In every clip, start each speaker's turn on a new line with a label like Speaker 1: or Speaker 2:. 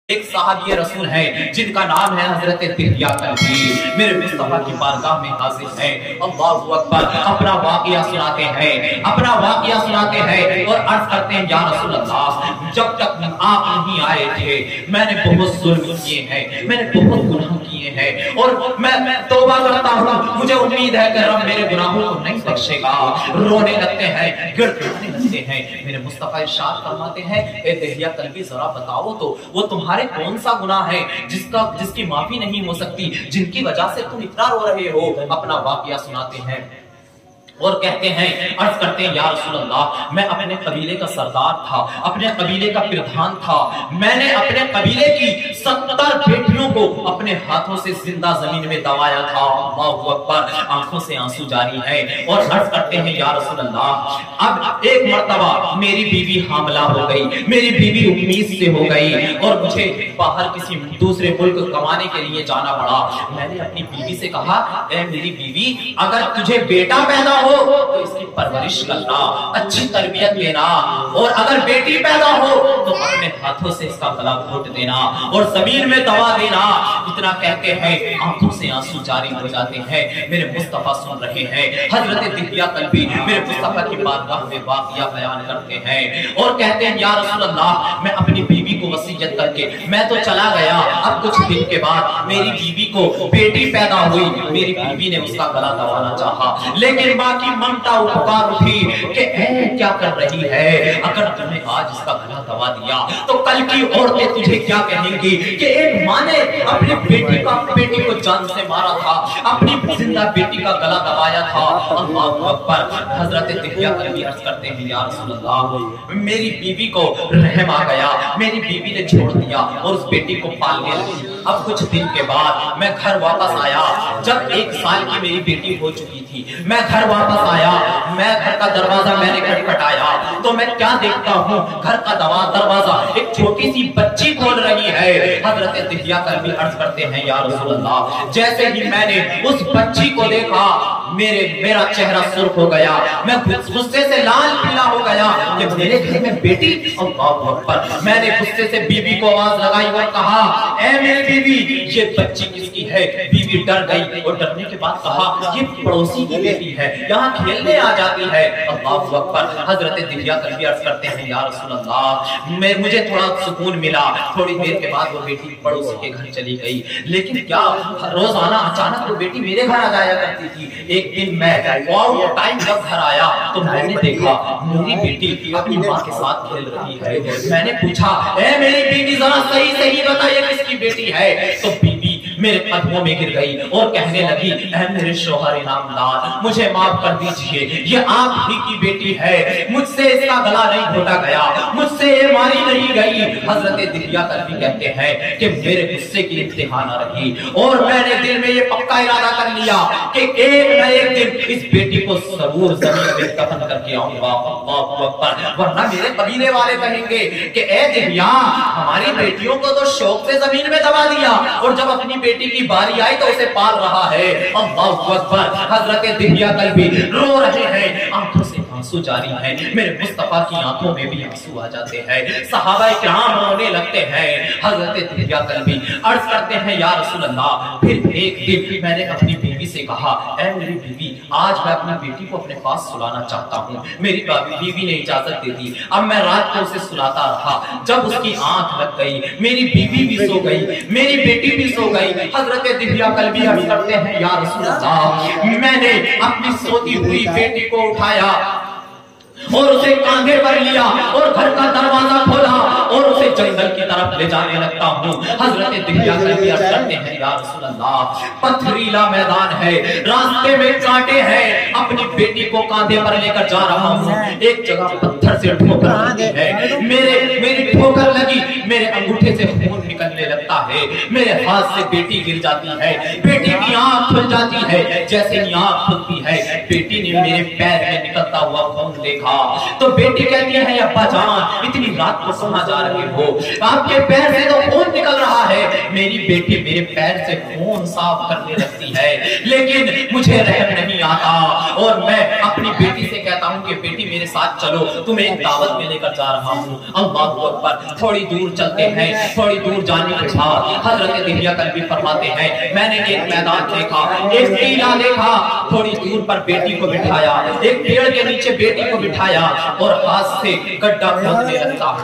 Speaker 1: एक साहबी रसूल है जिनका नाम है हजरत दिहिया कल्बी। मेरे मुस्तफा की बारगाह में हाजिर है। अल्लाहु अकबर। अपना वाक़िया सुनाते हैं और अर्ज करते हैं या रसूल अल्लाह, जब तक आप नहीं आए थे मैंने बहुत जुल्म किए हैं, मैंने बहुत गुनाह किए हैं और मैं तौबा करता हूँ। मुझे उम्मीद है कि रब मेरे गुनाहों को नहीं बख्शेगा। रोने लगते हैं, गिड़गिड़ाने लगते हैं। मेरे मुस्तफा इरशाद फरमाते हैं, ए दिहिया कल्बी जरा बताओ तो वो तुम्हारे कौन सा गुनाह है जिसकी माफी नहीं हो सकती, जिनकी वजह से तुम इतना रो रहे हो। अपना वाकया सुनाते हैं और कहते हैं, अर्ज करते हैं या रसूल अल्लाह, मैं अपने कबीले का सरदार था, अपने कबीले का प्रधान था। मैंने अपने कबीले की 70 बेटियों को अपने हाथों से जिंदा जमीन में दबाया था। अल्लाहु अकबर। आंखों से आंसू जारी है और अर्ज करते हैं या रसूल अल्लाह, अब एक मर्तबा मेरी बीवी हामला हो गई, मेरी बीवी उम्मीद से हो गई और मुझे बाहर किसी दूसरे मुल्क कमाने के लिए जाना पड़ा। मैंने अपनी बीवी से कहा, ए मेरी बीवी, अगर तुझे बेटा पैदा हो तो इसकी परवरिश करना, अच्छी तरबियत देना, और अगर बेटी पैदा हो तो अपने हाथों से इसका गला घोट देना और जमीन में दबा देना। इतना कहते हैं, आंखों से आंसू जारी हो जाते हैं। मेरे मुस्तफा सुन रहे हैं। हजरत दिहिया कल्बी मेरे मुस्तफा की बारगाह में वाक़िया बयान करते हैं और कहते हैं या रसूल अल्लाह, मैं अपनी बीवी को वसीयत करके मैं तो चला गया। अब कुछ दिन के बाद मेरी बीवी को बेटी पैदा हुई। मेरी बीवी ने उसका गला दबाना चाहा, लेकिन बाकी ममता उपकार उठी कि क्या कर रही है, अगर तुमने आज इसका गला दबा दिया तो कल की औरतें तुझे क्या कहेंगी कि एक माँ ने अपनी बेटी को जान से मारा था, अपनी जिंदा बेटी का गला दबाया था। अल्लाहु अकबर। हजरत दिहिया कल्बी अर्ज करते हैं या रसूल अल्लाह, मेरी बीवी को रहम आ गया, मेरी बीवी ने छोड़ दिया और उस बेटी को पालने लगी। अब कुछ दिन के बाद मैं घर वापस आया। जब 1 साल की मेरी बेटी हो चुकी थी, मैं घर वापस आया। मैं घर का दरवाजा मैंने खटखटाया तो मैं क्या देखता हूँ, घर का दरवाजा एक छोटी सी बच्ची खोल रही है। हजरत दिहिया कल्बी अर्ज करते हैं या रसूल अल्लाह, जैसे ही मैंने उस बच्ची को देखा मेरा चेहरा सुर्ख हो गया, मैं गुस्से से लाल पीला हो गया कि मेरे घर में बेटी। अल्लाहु अकबर। मैंने गुस्से से बीवी को आवाज लगाई और कहा, ए मेरी बीवी, ये बच्ची किसकी है? बीवी डर गई और डरने के बाद कहा, ये पड़ोसी की बेटी है, यहाँ खेलने आ जाती है। अल्लाहु अकबर। हजरत दिहिया कल्बी अर्ज करते हैं या रसूल अल्लाह, मुझे थोड़ा सुकून मिला। थोड़ी देर के बाद वो बेटी पड़ोसी के घर चली गई, लेकिन क्या रोजाना अचानक वो बेटी मेरे घर आ जाया करती थी। एक दिन मैं टाइम जब घर आया तो मैंने देखा मेरी बेटी अपनी माँ के साथ खेल रही है। मैंने पूछा, ए मेरी बीवी, जरा सही सही बताइए किसकी बेटी है? तो बीवी मेरे कदमों में गिर गई और कहने लगी, ऐ मेरे शौहर इनामदार, मुझे माफ कर दीजिए, ये आप ही की बेटी है, मुझसे इसका गला नहीं घोटा गया, मुझसे ये मारी नहीं गई। हजरत दिहिया कल्बी कहते हैं कि मेरे गुस्से की इंतहा न रही और मैंने दिल में ये पक्का इरादा कर लिया कि एक न एक दिन इस बेटी को जरूर जमीन में दफन करके आऊंगा। अल्लाहु अकबर। वरना मेरे कबीले वाले कहेंगे कि ए दिहिया, हमारी बेटियों को तो शौक से जमीन में दबा दिया और जब अपनी बेटी की बारी आई तो उसे पाल रहा है। अल्लाहु अकबर। हजरत दिहिया कल्बी रो रहे हैं, आंखों से आंसू जारी है। मेरे मुस्तफा की आंखों में भी आंसू आ जाते हैं। सहाबा किराम रोने लगते हैं। हजरत दिहिया कल्बी अर्ज करते हैं या रसूल अल्लाह, फिर एक दिन मैंने अपनी बीवी से कहा, ऐ मेरी बीवी, आज मैं अपनी बेटी को अपने पास सुलाना चाहता हूँ। मेरी बीवी ने इजाजत दे दी। अब मैं रात को उसे सुलाता रहा। जब उसकी आंख लग गई, मेरी बीवी भी सो गई, मेरी बेटी भी सो गई। हजरत दिहिया कल्बी अर्ज करते हैं या रसूल अल्लाह, मैंने अपनी सोती हुई बेटी को उठाया और उसे कांधे पर लिया और घर का दरवाजा खोला और उसे जंगल की तरफ ले जाने लगता हूँ। हजरत दिहिया कल्बी अर्ज करते हैं या रसूल अल्लाह, पथरीला मैदान है, रास्ते में कांटे हैं, अपनी बेटी को कांधे पर लेकर जा रहा हूँ। एक जगह पत्थर से ठोकर लगी है, मेरी ठोकर लगी, मेरे अंगूठे से खून निकलने लगता है, मेरे हाथ से बेटी गिर जाती है, बेटी की आंख खुल जाती है। जैसे ही आंख खुलती है, बेटी ने मेरे पैर में निकलता हुआ खून देखा तो बेटी कहती है, अब्बा जान, इतनी रात को कहां जा रहे हो? आपके पैर से तो खून निकल रहा है। मेरी बेटी मेरे पैर से खून साफ करने लगती है, लेकिन मुझे रहम नहीं आता और मैं अपनी बेटी से कहता हूं कि बेटी मेरे साथ चलो, तुम्हें एक दावत में लेकर जा रहा हूँ। अल्लाहू अकबर। थोड़ी दूर चलते हैं, थोड़ी दूर जाने के बाद हजरत दिहिया कल्बी फरमाते हैं, मैंने एक मैदान देखा, एक टीला देखा, थोड़ी दूर पर बेटी को बिठाया, एक पेड़ के नीचे बेटी को बिठाया और हाथ से गड्ढा खोदने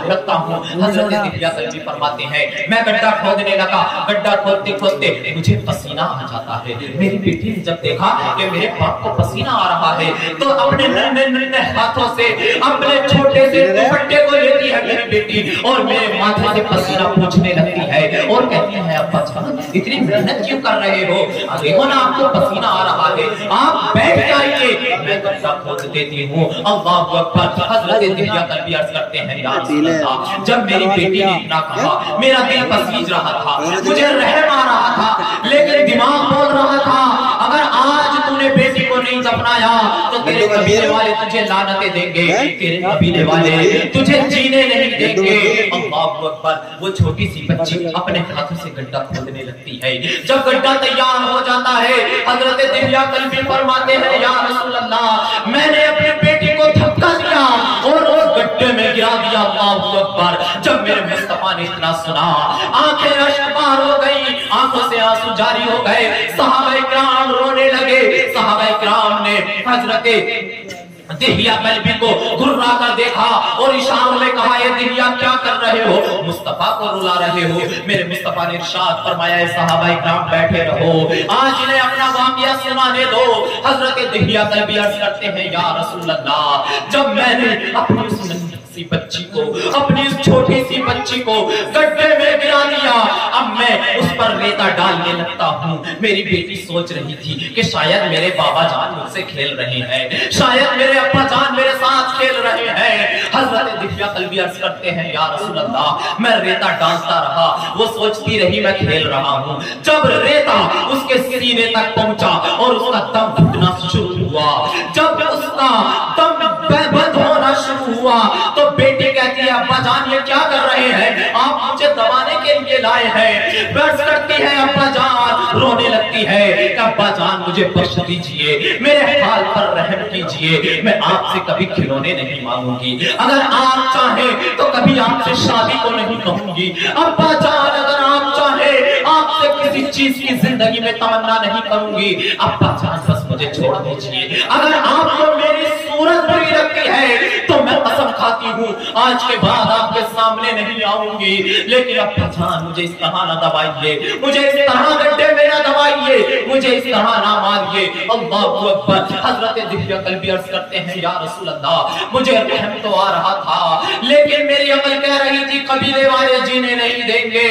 Speaker 1: लगता हूँ। हजरत दिहिया कल्बी फरमाते हैं, मैं गड्ढा खोदने लगा, गड्ढा खोदते खोदते मुझे पसीना आ जाता है। मेरी बेटी ने जब देखा कि मेरे बाप को पसीना आ रहा है तो अपने नन्हे हाथों से अपने छोटे से दुपट्टे को लेती है मेरी बेटी और मेरे माथे से पसीना पूछने लगती है और कहती है, अब्बा जान इतनी मेहनत क्यों कर रहे हो? देखो ना आपको पसीना आ रहा है, आप बैठ जाइए, मैं गड्ढा खोद देती हूँ। अल्लाहू अकबर। हजरत दिहिया कल्बी अर्ज करते हैं, या रसूल अल्लाह, जब मेरी बेटी ने इतना कहा मेरा दिल पसीज रहा था, मुझे रहम आ रहा था, लेकिन दिमाग बोल रहा था अगर आज तूने बेटी को नहीं दफनाया तो तेरे कबीले वाले तुझे लानतें देंगे, तेरे कबीले वाले तुझे जीने नहीं देंगे। अल्लाहू अकबर। वो छोटी सी बच्ची अपने हाथों से गड्ढा खोदने लगती है। जब गड्ढा तैयार हो जाता है हजरत दिहिया कल्बी फरमाते हैं, या रसूल अल्लाह, मैंने अपनी बेटी को धक्का दिया और उस गड्ढे में गिरा दिया। अल्लाहू अकबर। जब मेरे मुस्तफा ने इतना सुना, आंखें अश्कबार हो गई, आंखों से आंसू जारी हो गए, सहाबाए किराम रोने लगे। सहाबाए किराम ने हजरत दिहिया कल्बी को घुर्रा कर देखा और इशारों में कहा, ये दिहिया क्या कर रहे हो? मुस्तफा को रुला रहे हो। मेरे मुस्तफा ने इरशाद फरमाया, सहाबाए किराम बैठे रहो, आज इन्हें अपना वाक़या सुनाने दो। हजरत दिहिया कल्बी अर्ज करते हैं, या रसूल अल्लाह, जब मैंने अपनी सी बच्ची को, अपनी इस छोटी सी बच्ची को गड्ढे में गिरा दिया, अब मैं उस पर रेता डालने लगता हूँ। मेरी बेटी सोच रही थी कि शायद मेरे बाबा जान मुझसे खेल रहे हैं, शायद मेरे अब्बा जान मेरे साथ खेल रहे हैं। हजरत दिहिया कल्बी अर्ज करते हैं, या रसूल अल्लाह, मैं रेता डालता रहा, वो सोचती रही मैं खेल रहा हूँ। जब रेता उसके सीने तक पहुंचा और उसका दम घुटना शुरू हुआ, जब उसका दम बंद होना शुरू हुआ तो बेटी कहती है, अब्बा जान ये क्या कर रहे हैं? आप मुझे दबाने के लिए लाए हैं। बस करती है अब्बा जान, रोने लगती है, अब्बा जान मुझे बख्श दीजिए, मेरे हाल पर रहम कीजिए, मैं आपसे कभी खिलौने नहीं मांगूंगी, अगर आप चाहें तो कभी आपसे शादी को नहीं कहूंगी। अब्बा जान अगर आप चाहें आपसे किसी चीज की जिंदगी में तमन्ना नहीं करूंगी। अब्बा जान बस मुझे छोड़ दीजिए, अगर आपको मेरी सूरत बुरी लगती है तो मैं कसम खाती हूँ आज के बाद आपके सामने नहीं आऊंगी, लेकिन अब्बा जान मुझे इस तरह ना दबाइए, मुझे इस तरह गड्ढे में ना दबाइए, मुझे इस तरह ना मारिए। अल्लाहू अकबर। हजरत दिहिया कल्बी अर्ज करते हैं, या रसूल अल्लाह, मुझे रहम तो आ रहा था लेकिन मेरी अकल कह रही थी कबीले वाले जीने नहीं देंगे।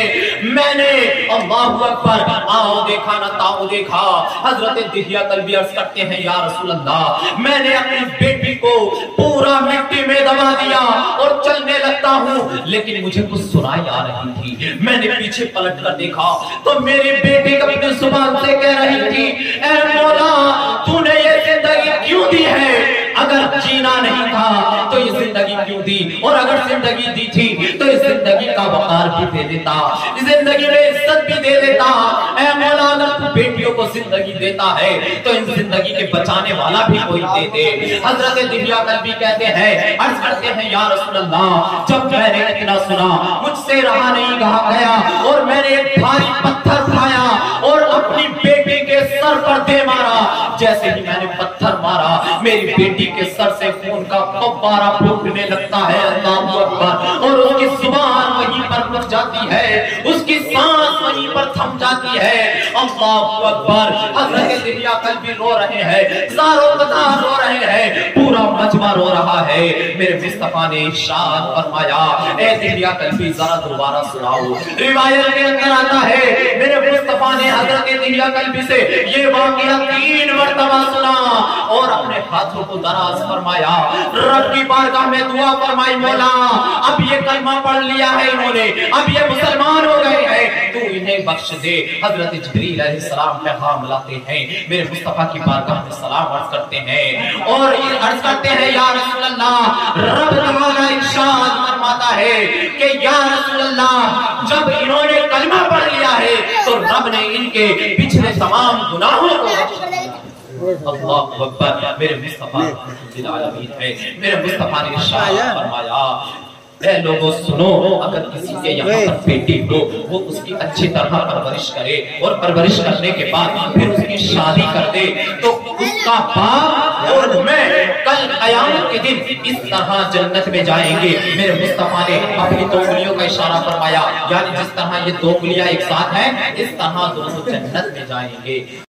Speaker 1: मैंने अल्लाहू अकबर आओ देखा ना ताऊ देखा। हजरत दिहिया कल्बी अर्ज करते हैं, या रसूल अल्लाह, मैंने अपनी बेटी को पूरा मिट्टी में दबा दिया और चलने लगता हूँ, लेकिन मुझे कुछ सुनाई आ रही थी। मैंने पीछे पलट कर देखा तो मेरी बेटी अपनी जुबान से कह रही थी, ऐ मौला तूने ये जिंदगी क्यों दी है? अगर जीना नहीं था तो ये जिंदगी क्यों दी, और अगर जिंदगी दी थी तो इस जिंदगी का वकार भी दे देता, जिंदगी में इज्जत भी दे देता। ऐ मौला अगर तू बेटियों को जिंदगी देता है तो इन जिंदगी के बचाने वाला भी कोई दे दे। हजरत दिहिया कल्बी कहते हैं, अर्ज करते हैं, या रसूल अल्लाह, जब मैंने इतना सुना मुझसे रहा नहीं कहा गया और मैंने एक भारी पत्थर उठाया और अपनी बेटी के सर पर दे मारा। जैसे ही मैंने पत्थर मारा मेरी बेटी के सर से खून का फव्वारा फूटने लगता है। अल्लाहू अकबर। और उसकी जुबान वहीं पर रुक जाती है, उसकी सांस वहीं पर थम जाती है। अल्लाहू अकबर। हजरत दिहिया कल्बी रो रहे हैं, ज़ारो कतार रो रहे हैं, पूरा मजमा रो रहा है। मेरे मुस्तफा ने इरशाद फरमाया, ए दिहिया कल्बी जरा दोबारा सुनाओ। रिवायत के अंदर आता है मेरे मुस्तफा ने हजरत दिहिया कल्बी से ये वाक़या 3 मरतबा सुना और अपने हाथों को दराज फरमाया, रब की बारगाह में दुआ फरमाई, मौला अब ये कलमा पढ़ लिया है इन्होंने, अब ये मुसलमान हो गए हैं, तू इन्हें बख्श दे। हजरत जिब्रील अलैहिस्सलाम पैगाम लाते हैं, मेरे मुस्तफा की बारगाह में सलाम अर्ज करते हैं और ये अर्ज करते हैं, या रसूल अल्लाह, रब तआला इरशाद फरमाता है कि या रसूल अल्लाह, जब इन्होंने कलमा पढ़ लिया है तो रब ने इनके पिछले तमाम गुनाहों को अल्लाहु अकबर। मेरे मुस्तफा रहमतुल आलमीन है। मेरे मुस्तफा ने इरशाद फरमाया, ऐ लोगों सुनो, अगर किसी के यहाँ पर बेटी हो, वो उसकी अच्छी तरह परवरिश करे और परवरिश करने के बाद फिर उसकी शादी कर दे, तो उसका बाप और मैं कल क़यामत के दिन इस तरह जन्नत में जाएंगे। मेरे मुस्तफा ने अपनी दो उंगलियों का इशारा फरमाया, यानी जिस तरह ये दो उंगलियां एक साथ हैं, इस तरह दोनों जन्नत में जाएंगे।